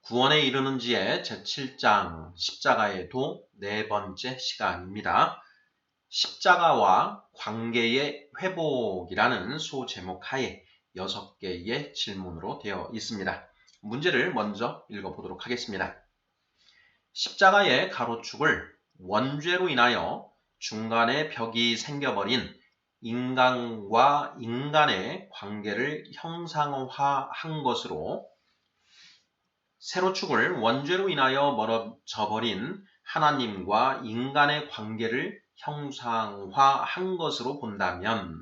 구원에 이르는 지의 제7장 십자가의 도 네 번째 시간입니다. 십자가와 관계의 회복이라는 소제목 하에 6개의 질문으로 되어 있습니다. 문제를 먼저 읽어보도록 하겠습니다. 십자가의 가로축을 원죄로 인하여 중간에 벽이 생겨버린 인간과 인간의 관계를 형상화한 것으로 세로축을 원죄로 인하여 멀어져 버린 하나님과 인간의 관계를 형상화한 것으로 본다면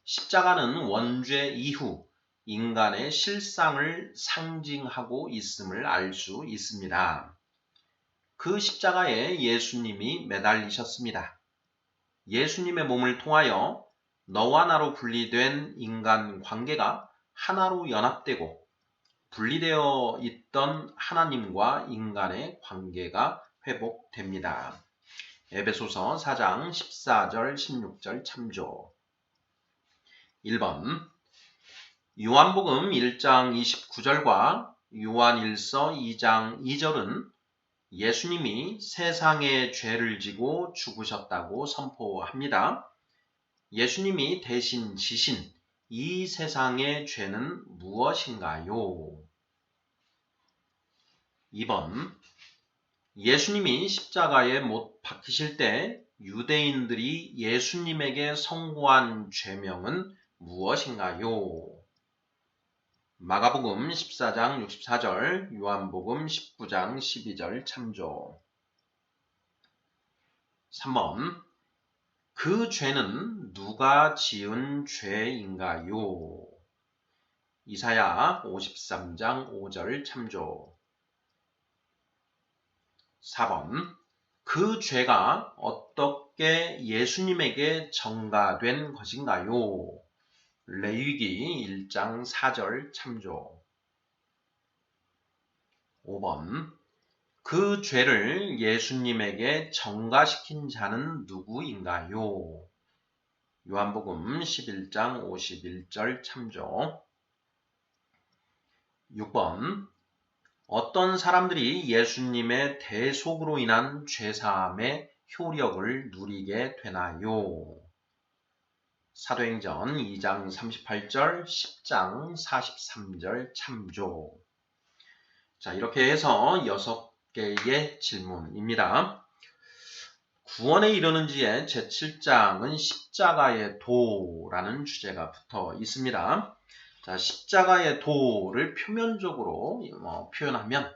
십자가는 원죄 이후 인간의 실상을 상징하고 있음을 알 수 있습니다. 그 십자가에 예수님이 매달리셨습니다. 예수님의 몸을 통하여 너와 나로 분리된 인간 관계가 하나로 연합되고 분리되어 있던 하나님과 인간의 관계가 회복됩니다. 에베소서 4장 14절 16절 참조. 1번 요한복음 1장 29절과 요한일서 2장 2절은 예수님이 세상의 죄를 지고 죽으셨다고 선포합니다. 예수님이 대신 지신 이 세상의 죄는 무엇인가요? 2번 예수님이 십자가에 못 박히실 때 유대인들이 예수님에게 선고한 죄명은 무엇인가요? 마가복음 14장 64절, 요한복음 19장 12절 참조. 3번 그 죄는 누가 지은 죄인가요? 이사야 53장 5절 참조. 4번 그 죄가 어떻게 예수님에게 전가된 것인가요? 레위기 1장 4절 참조. 5번 그 죄를 예수님에게 전가시킨 자는 누구인가요? 요한복음 11장 51절 참조. 6번 어떤 사람들이 예수님의 대속으로 인한 죄사함의 효력을 누리게 되나요? 사도행전 2장 38절, 10장 43절 참조. 자, 이렇게 해서 6개의 질문입니다. 구원에 이르는 지의 제7장은 십자가의 도라는 주제가 붙어 있습니다. 자, 십자가의 도를 표면적으로 표현하면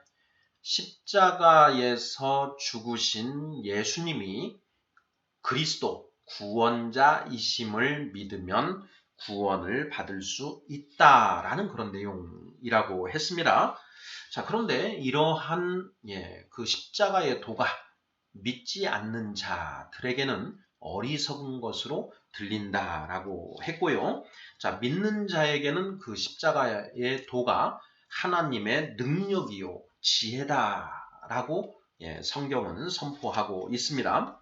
십자가에서 죽으신 예수님이 그리스도 구원자이심을 믿으면 구원을 받을 수 있다라는 그런 내용이라고 했습니다. 자, 그런데 이러한 그 십자가의 도가 믿지 않는 자들에게는 어리석은 것으로 들린다라고 했고요. 자, 믿는 자에게는 그 십자가의 도가 하나님의 능력이요 지혜다라고 성경은 선포하고 있습니다.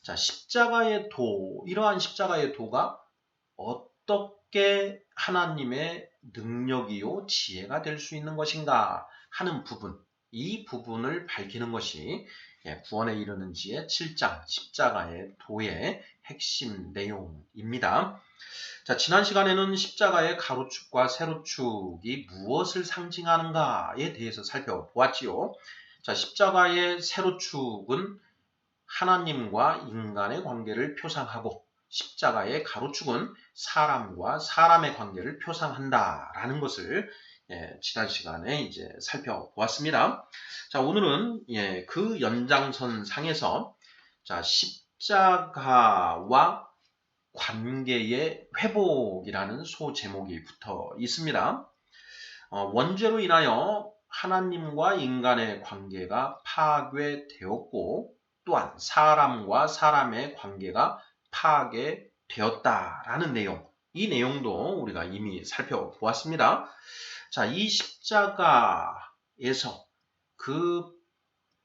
자, 십자가의 도, 이러한 십자가의 도가 어떻게 하나님의 능력이요 지혜가 될 수 있는 것인가 하는 부분, 이 부분을 밝히는 것이 구원에 이르는 지의 7장 십자가의 도의 핵심 내용입니다. 자, 지난 시간에는 십자가의 가로축과 세로축이 무엇을 상징하는가에 대해서 살펴보았지요. 자, 십자가의 세로축은 하나님과 인간의 관계를 표상하고 십자가의 가로축은 사람과 사람의 관계를 표상한다라는 것을 지난 시간에 이제 살펴보았습니다. 자, 오늘은 그 연장선 상에서 자, 십자가와 관계의 회복이라는 소제목이 붙어 있습니다. 원죄로 인하여 하나님과 인간의 관계가 파괴되었고 또한 사람과 사람의 관계가 파괴되었다라는 내용, 이 내용도 우리가 이미 살펴보았습니다. 자, 이 십자가에서 그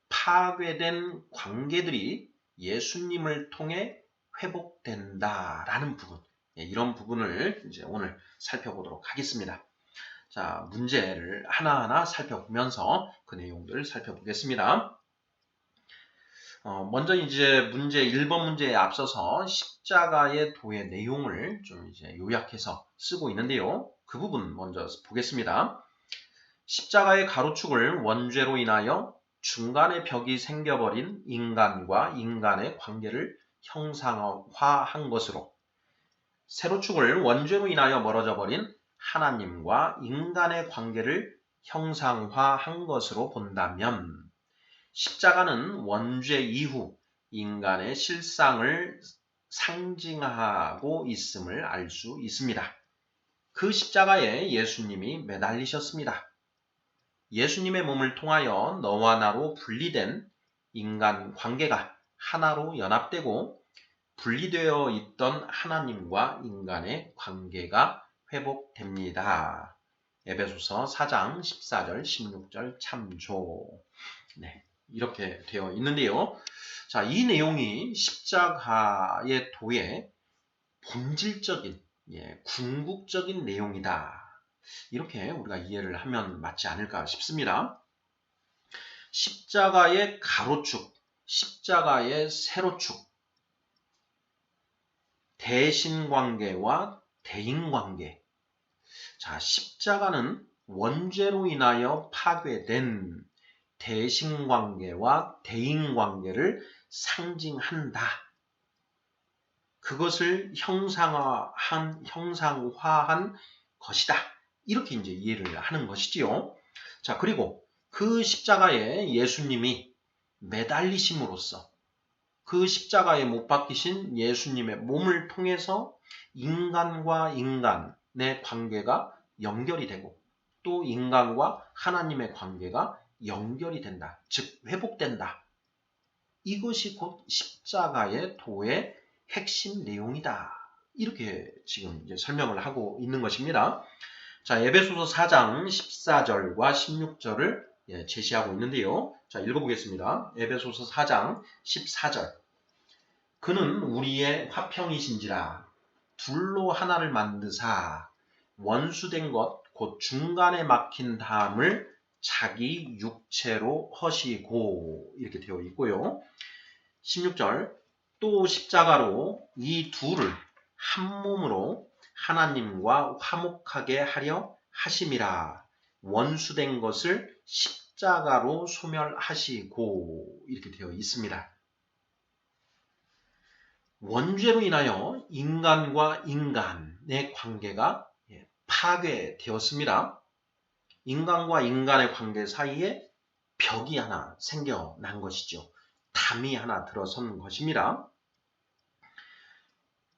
파괴된 관계들이 예수님을 통해 회복된다라는 부분, 이런 부분을 이제 오늘 살펴보도록 하겠습니다. 자, 문제를 하나하나 살펴보면서 그 내용들을 살펴보겠습니다. 먼저 이제 문제 1번 문제에 앞서서 십자가의 도의 내용을 좀 이제 요약해서 쓰고 있는데요. 그 부분 먼저 보겠습니다. 십자가의 가로축을 원죄로 인하여 중간에 벽이 생겨버린 인간과 인간의 관계를 형상화한 것으로, 세로축을 원죄로 인하여 멀어져 버린 하나님과 인간의 관계를 형상화한 것으로 본다면, 십자가는 원죄 이후 인간의 실상을 상징하고 있음을 알 수 있습니다. 그 십자가에 예수님이 매달리셨습니다. 예수님의 몸을 통하여 너와 나로 분리된 인간 관계가 하나로 연합되고, 분리되어 있던 하나님과 인간의 관계가 회복됩니다. 에베소서 4장 14절 16절 참조. 네, 이렇게 되어 있는데요. 자, 이 내용이 십자가의 도의 본질적인, 궁극적인 내용이다. 이렇게 우리가 이해를 하면 맞지 않을까 싶습니다. 십자가의 가로축, 십자가의 세로축, 대신관계와 대인관계. 자, 십자가는 원죄로 인하여 파괴된 대신관계와 대인관계를 상징한다. 그것을 형상화한 것이다. 이렇게 이제 이해를 하는 것이지요. 자, 그리고 그 십자가에 예수님이 매달리심으로써, 그 십자가에 못 박히신 예수님의 몸을 통해서 인간과 인간의 관계가 연결이 되고, 또 인간과 하나님의 관계가 연결이 된다. 즉 회복된다. 이것이 곧 십자가의 도의 핵심 내용이다. 이렇게 지금 이제 설명을 하고 있는 것입니다. 자, 에베소서 4장 14절과 16절을 제시하고 있는데요. 자, 읽어보겠습니다. 에베소서 4장 14절. 그는 우리의 화평이신지라 둘로 하나를 만드사 원수된 것 곧 중간에 막힌 담을 자기 육체로 허시고, 이렇게 되어 있고요. 16절. 또 십자가로 이 둘을 한 몸으로 하나님과 화목하게 하려 하심이라. 원수된 것을 십자가로 소멸하시고, 이렇게 되어 있습니다. 원죄로 인하여 인간과 인간의 관계가 파괴되었습니다. 인간과 인간의 관계 사이에 벽이 하나 생겨난 것이죠. 담이 하나 들어선 것입니다.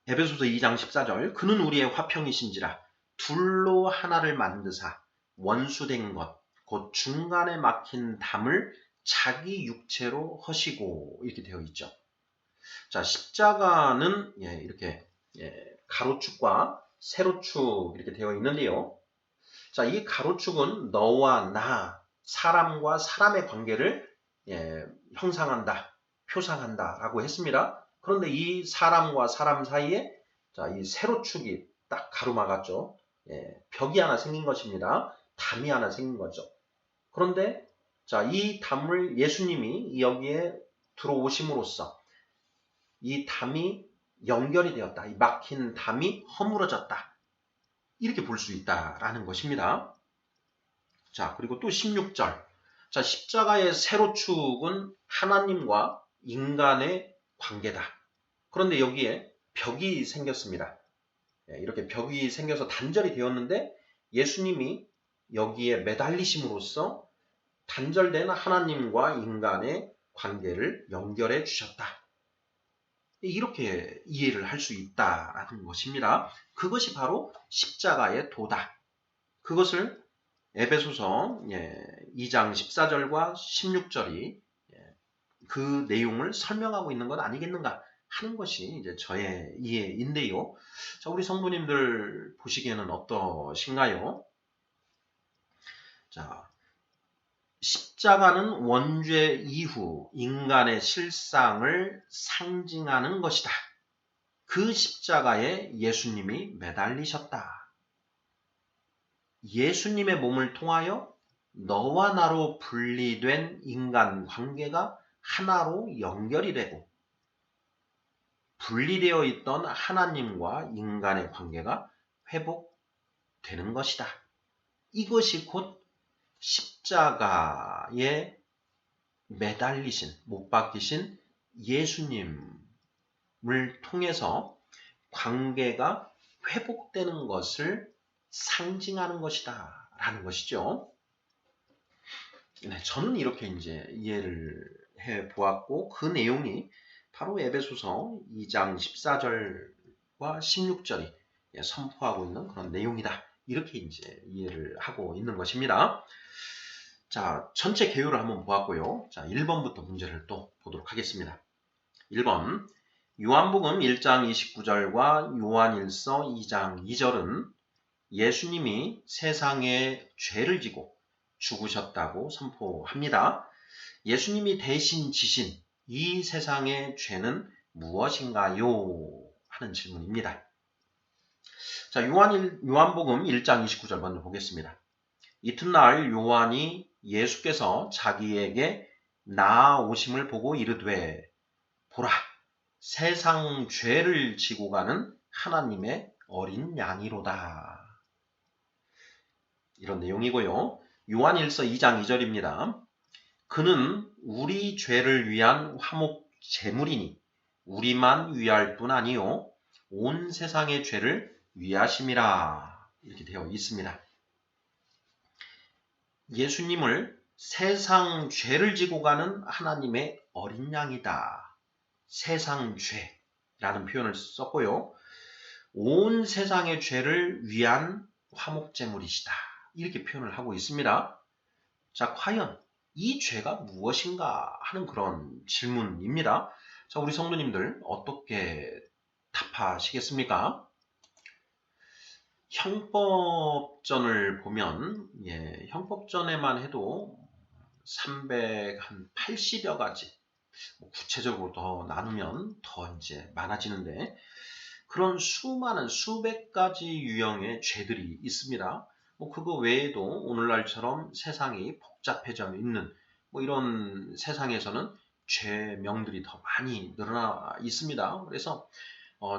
에베소서 2장 14절. 그는 우리의 화평이신지라 둘로 하나를 만드사 원수된 것 곧 중간에 막힌 담을 자기 육체로 허시고, 이렇게 되어 있죠. 자, 십자가는 이렇게 가로축과 세로축 이렇게 되어 있는데요. 자, 이 가로축은 너와 나, 사람과 사람의 관계를 형상한다, 표상한다라고 했습니다. 그런데 이 사람과 사람 사이에 자, 이 세로축이 딱 가로막았죠. 벽이 하나 생긴 것입니다. 담이 하나 생긴 거죠. 그런데 자, 이 담을 예수님이 여기에 들어오심으로써 이 담이 연결이 되었다. 이 막힌 담이 허물어졌다. 이렇게 볼 수 있다라는 것입니다. 자, 그리고 또 16절. 자, 십자가의 세로축은 하나님과 인간의 관계다. 그런데 여기에 벽이 생겼습니다. 이렇게 벽이 생겨서 단절이 되었는데 예수님이 여기에 매달리심으로써 단절된 하나님과 인간의 관계를 연결해 주셨다. 이렇게 이해를 할 수 있다라는 것입니다. 그것이 바로 십자가의 도다. 그것을 에베소서 2장 14절과 16절이 그 내용을 설명하고 있는 것 아니겠는가 하는 것이 이제 저의 이해인데요. 자, 우리 성도님들 보시기에는 어떠신가요? 자, 십자가는 원죄 이후 인간의 실상을 상징하는 것이다. 그 십자가에 예수님이 매달리셨다. 예수님의 몸을 통하여 너와 나로 분리된 인간 관계가 하나로 연결이 되고 분리되어 있던 하나님과 인간의 관계가 회복되는 것이다. 이것이 곧 십자가에 매달리신, 못 박히신 예수님을 통해서 관계가 회복되는 것을 상징하는 것이다. 라는 것이죠. 네, 저는 이렇게 이제 이해를 해 보았고, 그 내용이 바로 에베소서 2장 14절과 16절이 선포하고 있는 그런 내용이다. 이렇게 이제 이해를 하고 있는 것입니다. 자, 전체 개요를 한번 보았고요. 자, 1번부터 문제를 또 보도록 하겠습니다. 1번. 요한복음 1장 29절과 요한일서 2장 2절은 예수님이 세상의 죄를 지고 죽으셨다고 선포합니다. 예수님이 대신 지신 이 세상의 죄는 무엇인가요? 하는 질문입니다. 자, 요한복음 1장 29절 먼저 보겠습니다. 이튿날 요한이 예수께서 자기에게 나아오심을 보고 이르되 보라, 세상 죄를 지고 가는 하나님의 어린 양이로다. 이런 내용이고요. 요한일서 2장 2절입니다. 그는 우리 죄를 위한 화목 제물이니 우리만 위할 뿐 아니요 온 세상의 죄를 위하심이라. 이렇게 되어 있습니다. 예수님을 세상 죄를 지고 가는 하나님의 어린 양이다. 세상 죄라는 표현을 썼고요. 온 세상의 죄를 위한 화목제물이시다. 이렇게 표현을 하고 있습니다. 자, 과연 이 죄가 무엇인가 하는 그런 질문입니다. 자, 우리 성도님들 어떻게 답하시겠습니까? 형법전을 보면 형법전에만 해도 380여 가지, 구체적으로 더 나누면 더 이제 많아지는데 그런 수많은 수백 가지 유형의 죄들이 있습니다. 그거 외에도 오늘날처럼 세상이 복잡해져 있는 이런 세상에서는 죄명들이 더 많이 늘어나 있습니다. 그래서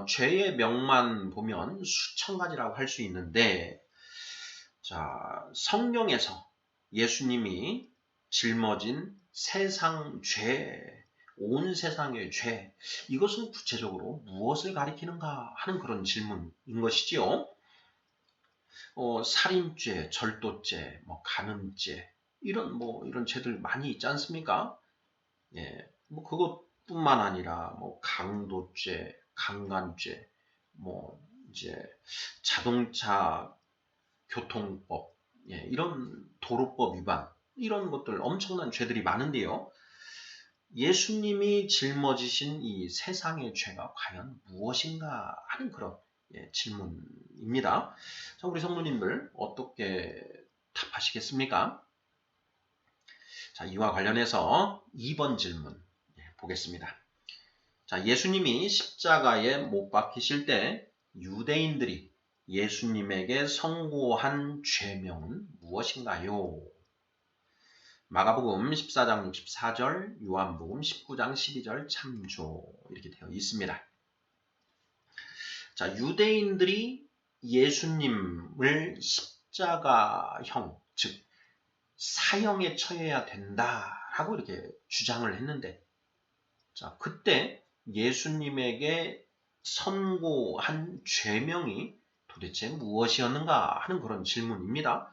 죄의 명만 보면 수천 가지라고 할 수 있는데, 자, 성경에서 예수님이 짊어진 세상 죄, 온 세상의 죄, 이것은 구체적으로 무엇을 가리키는가 하는 그런 질문인 것이지요. 살인죄, 절도죄, 간음죄, 이런 죄들 많이 있지 않습니까? 예, 그것뿐만 아니라 강도죄, 강간죄, 이제 자동차 교통법, 이런 도로법 위반, 이런 것들 엄청난 죄들이 많은데요. 예수님이 짊어지신 이 세상의 죄가 과연 무엇인가 하는 그런 질문입니다. 자, 우리 성도님들 어떻게 답하시겠습니까? 자, 이와 관련해서 2번 질문 보겠습니다. 자, 예수님이 십자가에 못 박히실 때 유대인들이 예수님에게 선고한 죄명은 무엇인가요? 마가복음 14장 64절, 요한복음 19장 12절 참조 이렇게 되어 있습니다. 자, 유대인들이 예수님을 십자가형, 즉 사형에 처해야 된다라고 이렇게 주장을 했는데, 자, 그때 예수님에게 선고한 죄명이 도대체 무엇이었는가 하는 그런 질문입니다.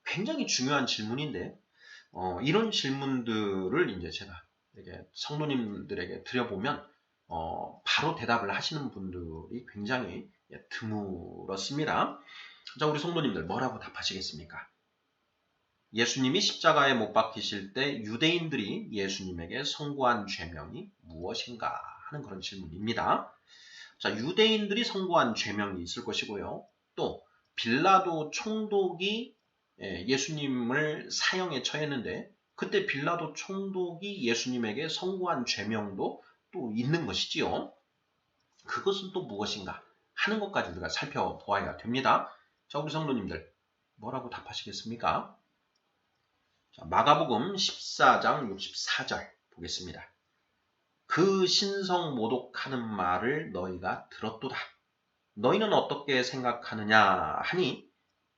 굉장히 중요한 질문인데, 이런 질문들을 이제 제가 이렇게 성도님들에게 드려보면, 바로 대답을 하시는 분들이 굉장히 드물었습니다. 자, 우리 성도님들 뭐라고 답하시겠습니까? 예수님이 십자가에 못 박히실 때 유대인들이 예수님에게 선고한 죄명이 무엇인가 하는 그런 질문입니다. 자, 유대인들이 선고한 죄명이 있을 것이고요. 또 빌라도 총독이 예수님을 사형에 처했는데 그때 빌라도 총독이 예수님에게 선고한 죄명도 또 있는 것이지요. 그것은 또 무엇인가 하는 것까지 우리가 살펴보아야 됩니다. 자, 우리 성도님들 뭐라고 답하시겠습니까? 자, 마가복음 14장 64절 보겠습니다. 그 신성 모독하는 말을 너희가 들었도다. 너희는 어떻게 생각하느냐 하니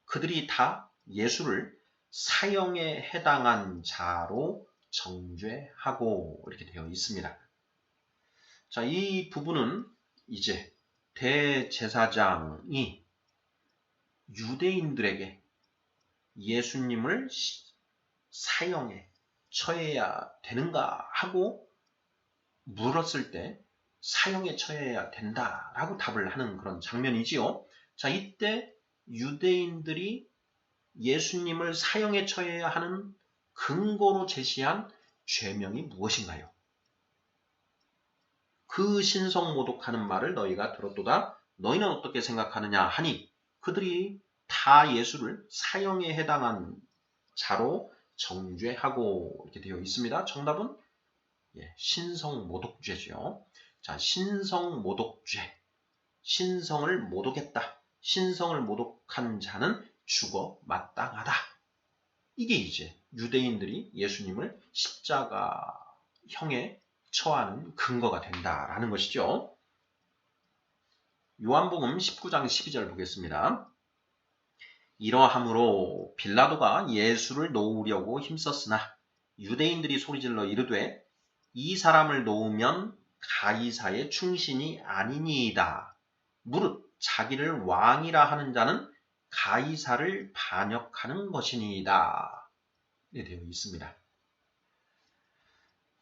그들이 다 예수를 사형에 해당한 자로 정죄하고 이렇게 되어 있습니다. 자, 이 부분은 이제 대제사장이 유대인들에게 예수님을 사형에 처해야 되는가 하고 물었을 때 사형에 처해야 된다라고 답을 하는 그런 장면이지요. 자, 이때 유대인들이 예수님을 사형에 처해야 하는 근거로 제시한 죄명이 무엇인가요? 그 신성 모독하는 말을 너희가 들었도다. 너희는 어떻게 생각하느냐 하니 그들이 다 예수를 사형에 해당한 자로 정죄하고 이렇게 되어 있습니다. 정답은 신성 모독죄죠. 자, 신성 모독죄. 신성을 모독했다. 신성을 모독한 자는 죽어 마땅하다. 이게 이제 유대인들이 예수님을 십자가형에 처하는 근거가 된다라는 것이죠. 요한복음 19장 12절 보겠습니다. 이러함으로 빌라도가 예수를 놓으려고 힘썼으나 유대인들이 소리질러 이르되 이 사람을 놓으면 가이사의 충신이 아니니이다. 무릇 자기를 왕이라 하는 자는 가이사를 반역하는 것이니이다. 이렇게 되어 있습니다.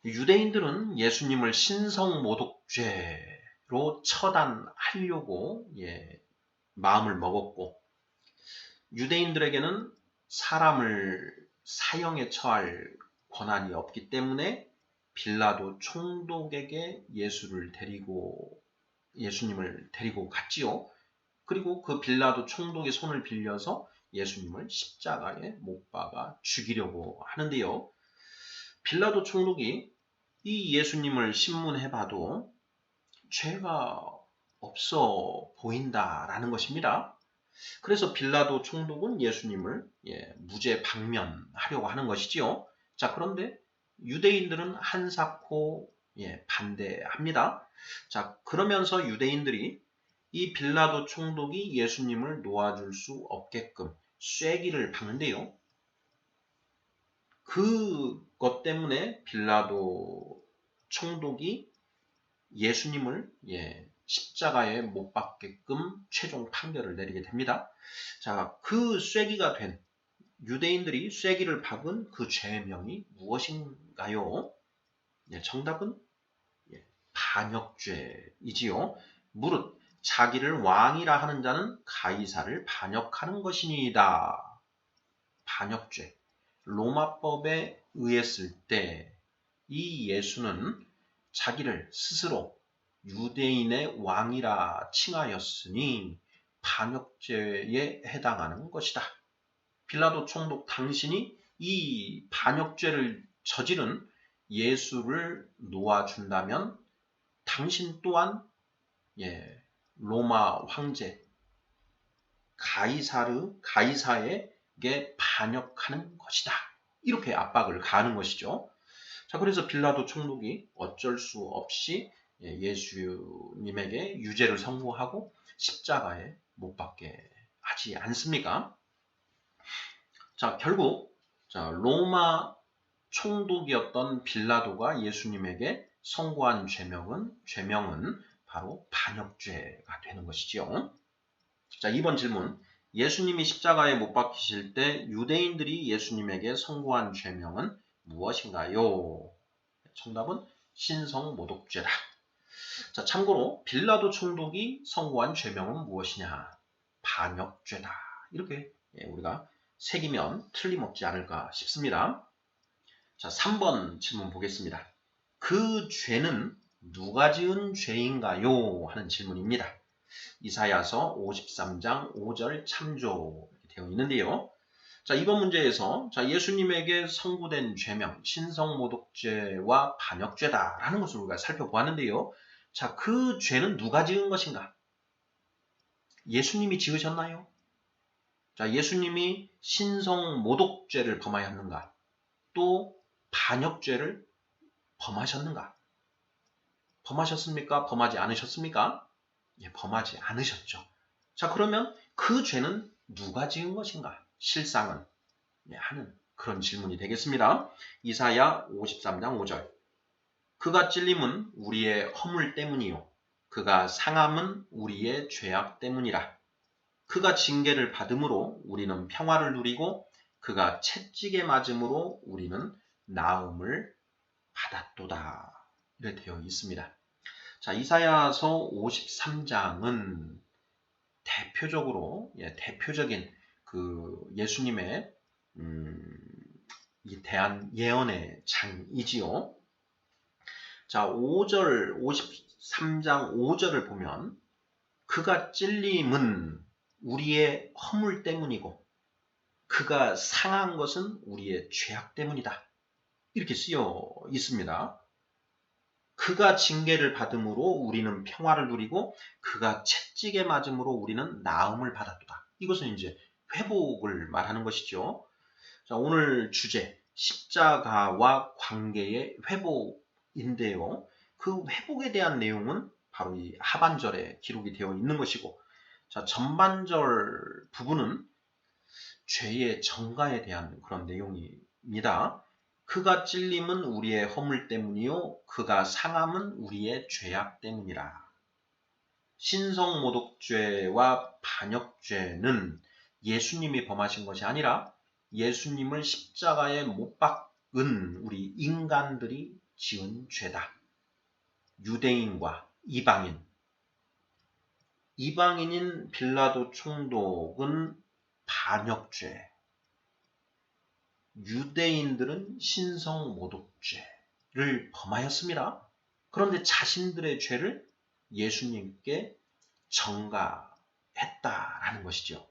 유대인들은 예수님을 신성 모독죄로 처단하려고 마음을 먹었고 유대인들에게는 사람을 사형에 처할 권한이 없기 때문에 빌라도 총독에게 예수님을 데리고 갔지요. 그리고 그 빌라도 총독의 손을 빌려서 예수님을 십자가에 못 박아 죽이려고 하는데요. 빌라도 총독이 이 예수님을 신문해봐도 죄가 없어 보인다라는 것입니다. 그래서 빌라도 총독은 예수님을 무죄 방면하려고 하는 것이지요. 자, 그런데 유대인들은 한사코 반대합니다. 자, 그러면서 유대인들이 이 빌라도 총독이 예수님을 놓아줄 수 없게끔 쐐기를 박는데요. 그것 때문에 빌라도 총독이 예수님을 십자가에 못 박게끔 최종 판결을 내리게 됩니다. 자, 그 쐐기가 된 유대인들이 쐐기를 박은 그 죄명이 무엇인가요? 정답은 반역죄이지요. 무릇 자기를 왕이라 하는 자는 가이사를 반역하는 것이니이다. 반역죄. 로마법에 의했을 때 이 예수는 자기를 스스로 유대인의 왕이라 칭하였으니 반역죄에 해당하는 것이다. 빌라도 총독 당신이 이 반역죄를 저지른 예수를 놓아준다면 당신 또한 로마 황제 가이사에게 반역하는 것이다. 이렇게 압박을 가하는 것이죠. 자, 그래서 빌라도 총독이 어쩔 수 없이 예수님에게 유죄를 선고하고 십자가에 못 박게 하지 않습니까? 자, 결국 로마 총독이었던 빌라도가 예수님에게 선고한 죄명은 바로 반역죄가 되는 것이죠. 자, 이번 질문. 예수님이 십자가에 못 박히실 때 유대인들이 예수님에게 선고한 죄명은 무엇인가요? 정답은 신성모독죄다. 자, 참고로 빌라도 총독이 선고한 죄명은 무엇이냐? 반역죄다. 이렇게 우리가 새기면 틀림없지 않을까 싶습니다. 자, 3번 질문 보겠습니다. 그 죄는 누가 지은 죄인가요? 하는 질문입니다. 이사야서 53장 5절 참조 이렇게 되어 있는데요. 자, 이번 문제에서 예수님에게 선고된 죄명, 신성모독죄와 반역죄다라는 것을 우리가 살펴보았는데요. 자, 그 죄는 누가 지은 것인가? 예수님이 지으셨나요? 자, 예수님이 신성 모독죄를 범하였는가? 또 반역죄를 범하셨는가? 범하셨습니까? 범하지 않으셨습니까? 예, 범하지 않으셨죠. 자, 그러면 그 죄는 누가 지은 것인가? 실상은 하는 그런 질문이 되겠습니다. 이사야 53장 5절. 그가 찔림은 우리의 허물 때문이요 그가 상함은 우리의 죄악 때문이라. 그가 징계를 받음으로 우리는 평화를 누리고 그가 채찍에 맞음으로 우리는 나음을 받았도다. 이렇게 되어 있습니다. 자, 이사야서 53장은 대표적인 그 예수님의 이 대한 예언의 장이지요. 자, 53장 5절을 보면 그가 찔림은 우리의 허물 때문이고 그가 상한 것은 우리의 죄악 때문이다. 이렇게 쓰여 있습니다. 그가 징계를 받음으로 우리는 평화를 누리고 그가 채찍에 맞음으로 우리는 나음을 받았도다. 이것은 이제 회복을 말하는 것이죠. 자, 오늘 주제 십자가와 관계의 회복인데요. 그 회복에 대한 내용은 바로 이 하반절에 기록이 되어 있는 것이고, 자, 전반절 부분은 죄의 정가에 대한 그런 내용입니다. 그가 찔림은 우리의 허물 때문이요 그가 상함은 우리의 죄악 때문이라. 신성모독죄와 반역죄는 예수님이 범하신 것이 아니라 예수님을 십자가에 못 박은 우리 인간들이 지은 죄다. 유대인과 이방인인 빌라도 총독은 반역죄, 유대인들은 신성모독죄를 범하였습니다. 그런데 자신들의 죄를 예수님께 전가했다라는 것이죠.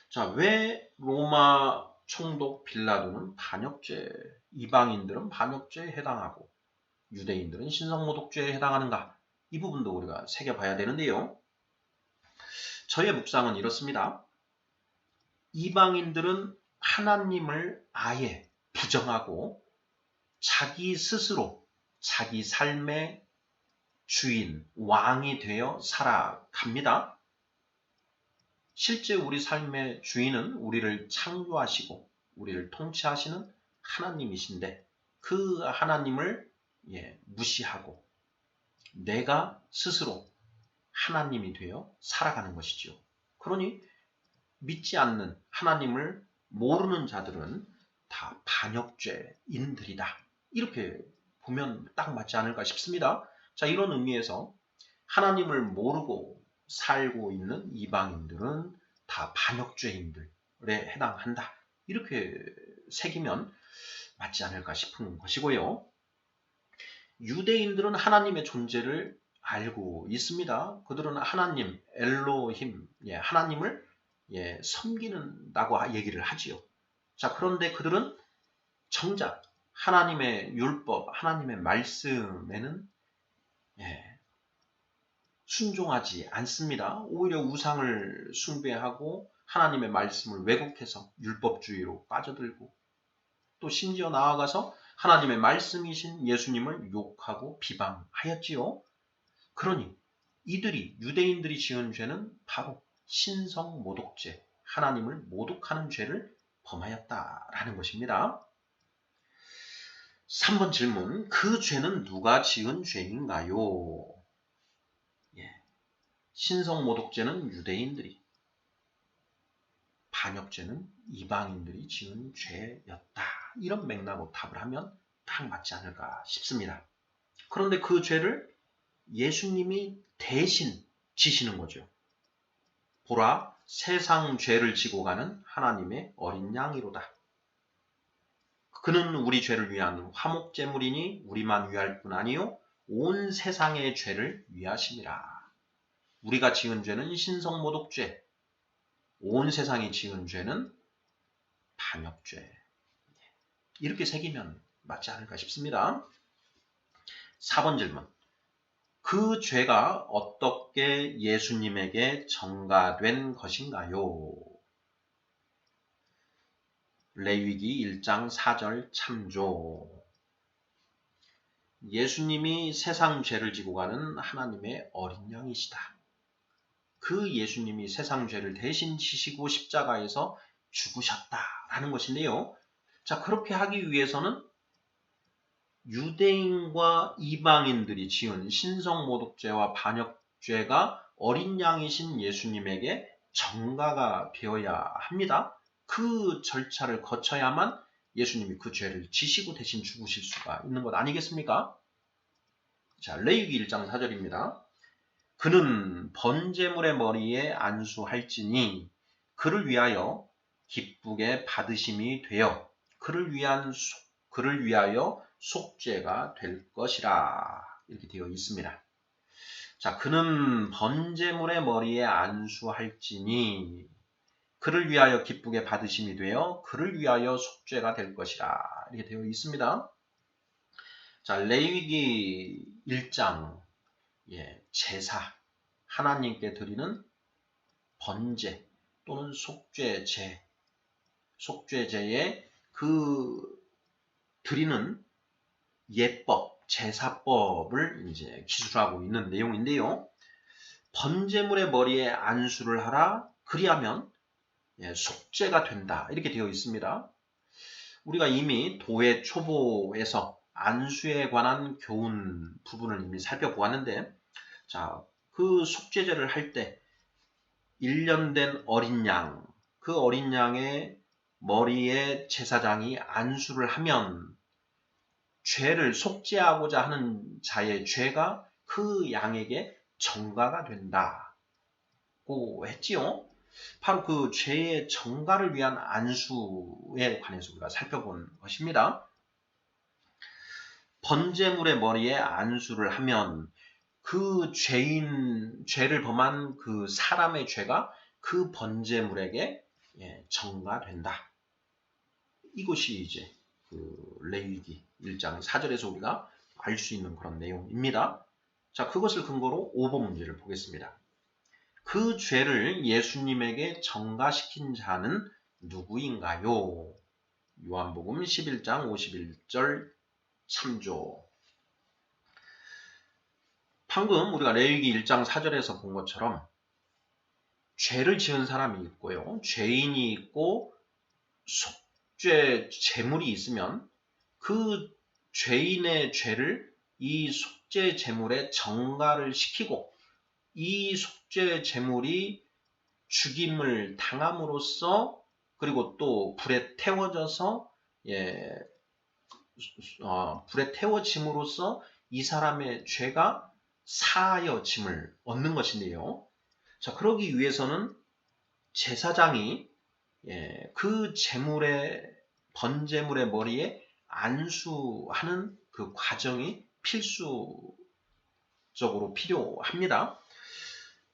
자, 왜 로마 총독 빌라도는 반역죄, 이방인들은 반역죄에 해당하고 유대인들은 신성모독죄에 해당하는가? 이 부분도 우리가 새겨봐야 되는데요. 저의 묵상은 이렇습니다. 이방인들은 하나님을 아예 부정하고 자기 스스로 자기 삶의 주인, 왕이 되어 살아갑니다. 실제 우리 삶의 주인은 우리를 창조하시고 우리를 통치하시는 하나님이신데 그 하나님을 무시하고 내가 스스로 하나님이 되어 살아가는 것이죠. 그러니 믿지 않는 하나님을 모르는 자들은 다 반역죄인들이다. 이렇게 보면 딱 맞지 않을까 싶습니다. 자, 이런 의미에서 하나님을 모르고 살고 있는 이방인들은 다 반역죄인들에 해당한다. 이렇게 새기면 맞지 않을까 싶은 것이고요. 유대인들은 하나님의 존재를 알고 있습니다. 그들은 하나님, 엘로힘, 하나님을 섬기는다고 얘기를 하지요. 자, 그런데 그들은 정작 하나님의 율법, 하나님의 말씀에는 순종하지 않습니다. 오히려 우상을 숭배하고 하나님의 말씀을 왜곡해서 율법주의로 빠져들고 또 심지어 나아가서 하나님의 말씀이신 예수님을 욕하고 비방하였지요. 그러니 이들이 유대인들이 지은 죄는 바로 신성모독죄, 하나님을 모독하는 죄를 범하였다라는 것입니다. 3번 질문, 그 죄는 누가 지은 죄인가요? 신성모독죄는 유대인들이, 반역죄는 이방인들이 지은 죄였다. 이런 맥락으로 답을 하면 딱 맞지 않을까 싶습니다. 그런데 그 죄를 예수님이 대신 지시는 거죠. 보라, 세상 죄를 지고 가는 하나님의 어린 양이로다. 그는 우리 죄를 위한 화목제물이니 우리만 위할 뿐 아니요 온 세상의 죄를 위하심이라. 우리가 지은 죄는 신성모독죄, 온 세상이 지은 죄는 반역죄. 이렇게 새기면 맞지 않을까 싶습니다. 4번 질문. 그 죄가 어떻게 예수님에게 전가된 것인가요? 레위기 1장 4절 참조. 예수님이 세상 죄를 지고 가는 하나님의 어린 양이시다. 그 예수님이 세상 죄를 대신 지시고 십자가에서 죽으셨다라는 것인데요. 자, 그렇게 하기 위해서는 유대인과 이방인들이 지은 신성모독죄와 반역죄가 어린 양이신 예수님에게 전가가 되어야 합니다. 그 절차를 거쳐야만 예수님이 그 죄를 지시고 대신 죽으실 수가 있는 것 아니겠습니까? 자, 레위기 1장 4절입니다. 그는 번제물의 머리에 안수할지니 그를 위하여 기쁘게 받으심이 되어 그를 위하여 속죄가 될 것이라. 이렇게 되어 있습니다. 자, 그는 번제물의 머리에 안수할지니 그를 위하여 기쁘게 받으심이 되어 그를 위하여 속죄가 될 것이라. 이렇게 되어 있습니다. 자, 레위기 1장 제사, 하나님께 드리는 번제 또는 속죄제에 그 드리는 예법, 제사법을 이제 기술하고 있는 내용인데요. 번제물의 머리에 안수를 하라. 그리하면 속죄가 된다. 이렇게 되어 있습니다. 우리가 이미 도회 초보에서 안수에 관한 교훈 부분을 이미 살펴보았는데, 자, 그 속죄제를 할 때 1년 된 어린 양, 그 어린 양의 머리에 제사장이 안수를 하면 죄를 속죄하고자 하는 자의 죄가 그 양에게 전가가 된다고 했지요. 바로 그 죄의 전가를 위한 안수에 관해서 우리가 살펴본 것입니다. 번제물의 머리에 안수를 하면 그 죄를 범한 그 사람의 죄가 그 번제물에게 전가된다. 이것이 이제 그 레위기 1장 4절에서 우리가 알 수 있는 그런 내용입니다. 자, 그것을 근거로 5번 문제를 보겠습니다. 그 죄를 예수님에게 전가시킨 자는 누구인가요? 요한복음 11장 51절 참조. 방금 우리가 레위기 1장 4절에서 본 것처럼 죄를 지은 사람이 있고요. 죄인이 있고 속죄 제물이 있으면 그 죄인의 죄를 이 속죄 제물에 전가를 시키고 이 속죄 제물이 죽임을 당함으로써 그리고 또 불에 태워져서 불에 태워짐으로써 이 사람의 죄가 사하여짐을 얻는 것인데요. 자, 그러기 위해서는 제사장이 그 번제물의 머리에 안수하는 그 과정이 필수적으로 필요합니다.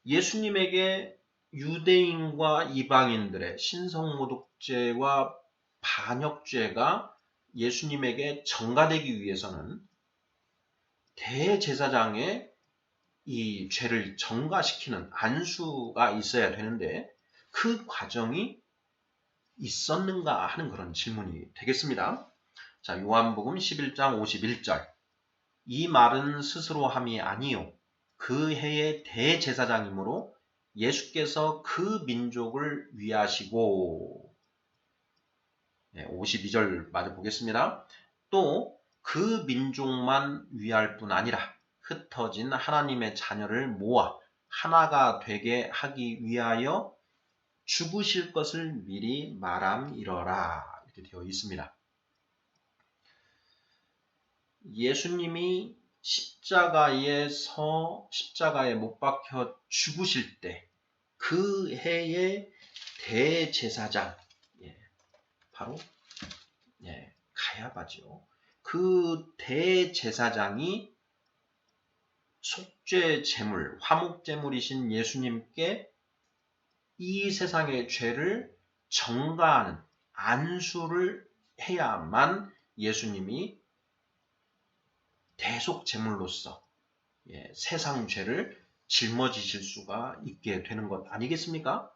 예수님에게 유대인과 이방인들의 신성모독죄와 반역죄가 예수님에게 전가되기 위해서는 대제사장의 이 죄를 전가시키는 안수가 있어야 되는데 그 과정이 있었는가 하는 그런 질문이 되겠습니다. 자, 요한복음 11장 51절. 이 말은 스스로 함이 아니요 그 해의 대제사장이므로 예수께서 그 민족을 위하시고 52절 마저 보겠습니다. 또 그 민족만 위할 뿐 아니라 흩어진 하나님의 자녀를 모아 하나가 되게 하기 위하여 죽으실 것을 미리 말함이러라. 이렇게 되어 있습니다. 예수님이 십자가에 못 박혀 죽으실 때 그 해의 대제사장, 바로 가야바죠. 그 대제사장이 속죄 제물, 화목 제물이신 예수님께 이 세상의 죄를 전가하는 안수를 해야만 예수님이 대속 제물로서 세상 죄를 짊어지실 수가 있게 되는 것 아니겠습니까?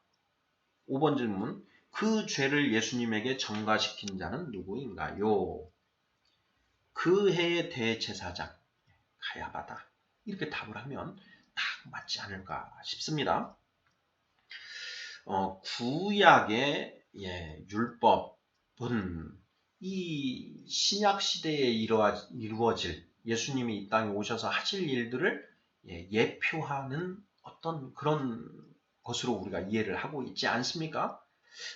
5번 질문. 그 죄를 예수님에게 전가시킨 자는 누구인가요? 그 해의 대제사장 가야바다. 이렇게 답을 하면 딱 맞지 않을까 싶습니다. 구약의 율법은 이 신약 시대에 이루어질 예수님이 이 땅에 오셔서 하실 일들을 예표하는 어떤 그런 것으로 우리가 이해를 하고 있지 않습니까?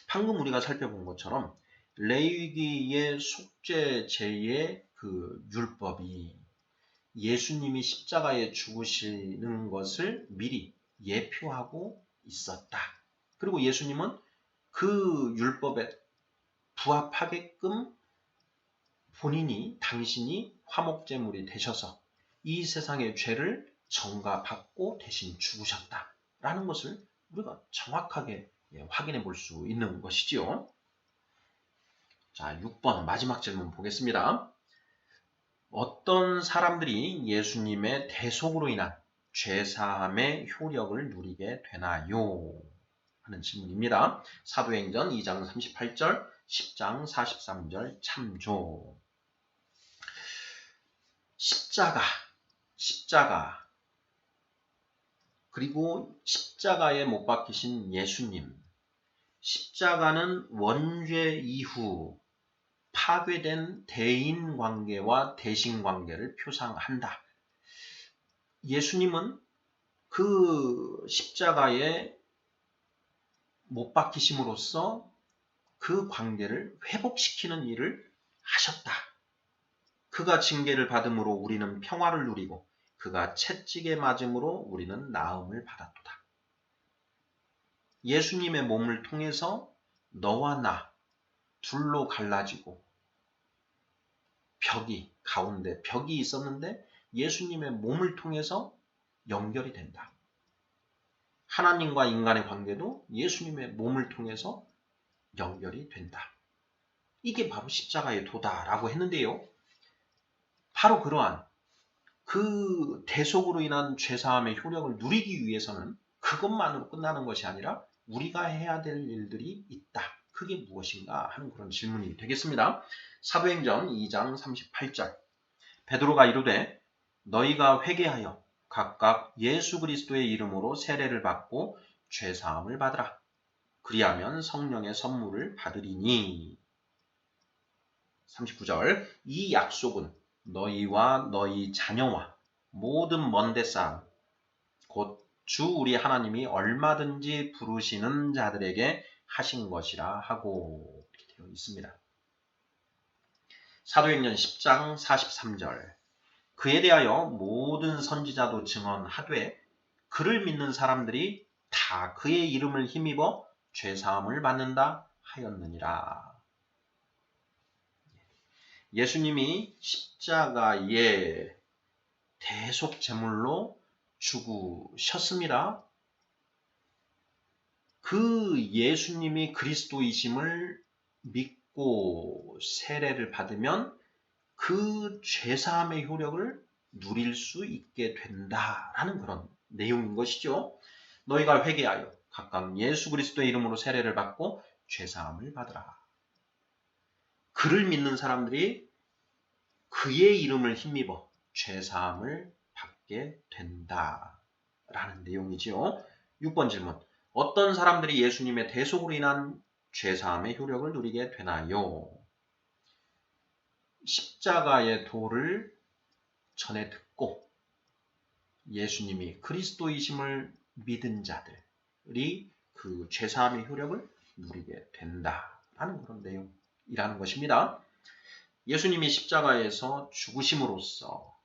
방금 우리가 살펴본 것처럼 레위기의 속죄제의 그 율법이 예수님이 십자가에 죽으시는 것을 미리 예표하고 있었다. 그리고 예수님은 그 율법에 부합하게끔 당신이 화목제물이 되셔서 이 세상의 죄를 전가받고 대신 죽으셨다라는 것을 우리가 정확하게 확인해 볼 수 있는 것이지요. 자, 6번 마지막 질문 보겠습니다. 어떤 사람들이 예수님의 대속으로 인한 죄사함의 효력을 누리게 되나요? 하는 질문입니다. 사도행전 2장 38절, 10장 43절 참조. 십자가, 그리고 십자가에 못 박히신 예수님. 십자가는 원죄 이후 파괴된 대인관계와 대신관계를 표상한다. 예수님은 그 십자가에 못 박히심으로써 그 관계를 회복시키는 일을 하셨다. 그가 징계를 받음으로 우리는 평화를 누리고 그가 채찍에 맞음으로 우리는 나음을 받았도다. 예수님의 몸을 통해서 너와 나 둘로 갈라지고 가운데 벽이 있었는데 예수님의 몸을 통해서 연결이 된다. 하나님과 인간의 관계도 예수님의 몸을 통해서 연결이 된다. 이게 바로 십자가의 도다라고 했는데요. 바로 그러한 그 대속으로 인한 죄사함의 효력을 누리기 위해서는 그것만으로 끝나는 것이 아니라 우리가 해야 될 일들이 있다. 그게 무엇인가 하는 그런 질문이 되겠습니다. 사도행전 2장 38절. 베드로가 이르되 너희가 회개하여 각각 예수 그리스도의 이름으로 세례를 받고 죄사함을 받으라. 그리하면 성령의 선물을 받으리니. 39절. 이 약속은 너희와 너희 자녀와 모든 먼데 사람 곧 주 우리 하나님이 얼마든지 부르시는 자들에게 하신 것이라 하고 이렇게 되어 있습니다. 사도행전 10장 43절. 그에 대하여 모든 선지자도 증언하되 그를 믿는 사람들이 다 그의 이름을 힘입어 죄사함을 받는다 하였느니라. 예수님이 십자가에 대속 제물로 죽으셨습니다. 그 예수님이 그리스도이심을 믿고 세례를 받으면 그 죄사함의 효력을 누릴 수 있게 된다라는 그런 내용인 것이죠. 너희가 회개하여 각각 예수 그리스도의 이름으로 세례를 받고 죄사함을 받으라. 그를 믿는 사람들이 그의 이름을 힘입어 죄사함을 받게 된다라는 내용이지요. 6번 질문. 어떤 사람들이 예수님의 대속으로 인한 죄사함의 효력을 누리게 되나요? 십자가의 도를 전해 듣고 예수님이 그리스도이심을 믿은 자들이 그 죄사함의 효력을 누리게 된다라는 그런 내용이라는 것입니다. 예수님이 십자가에서 죽으심으로써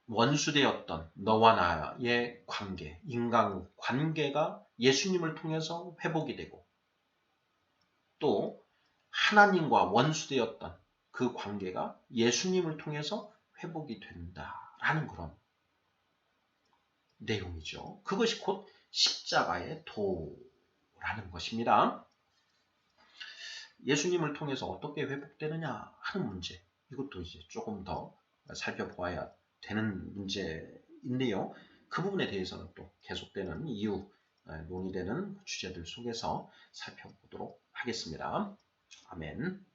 원수되었던 너와 나의 관계, 인간 관계가 예수님을 통해서 회복이 되고 또 하나님과 원수되었던 그 관계가 예수님을 통해서 회복이 된다라는 그런 내용이죠. 그것이 곧 십자가의 도라는 것입니다. 예수님을 통해서 어떻게 회복되느냐 하는 문제, 이것도 이제 조금 더 살펴보아야 되는 문제인데요. 그 부분에 대해서는 또 계속되는 이유, 논의되는 주제들 속에서 살펴보도록 하겠습니다. 아멘.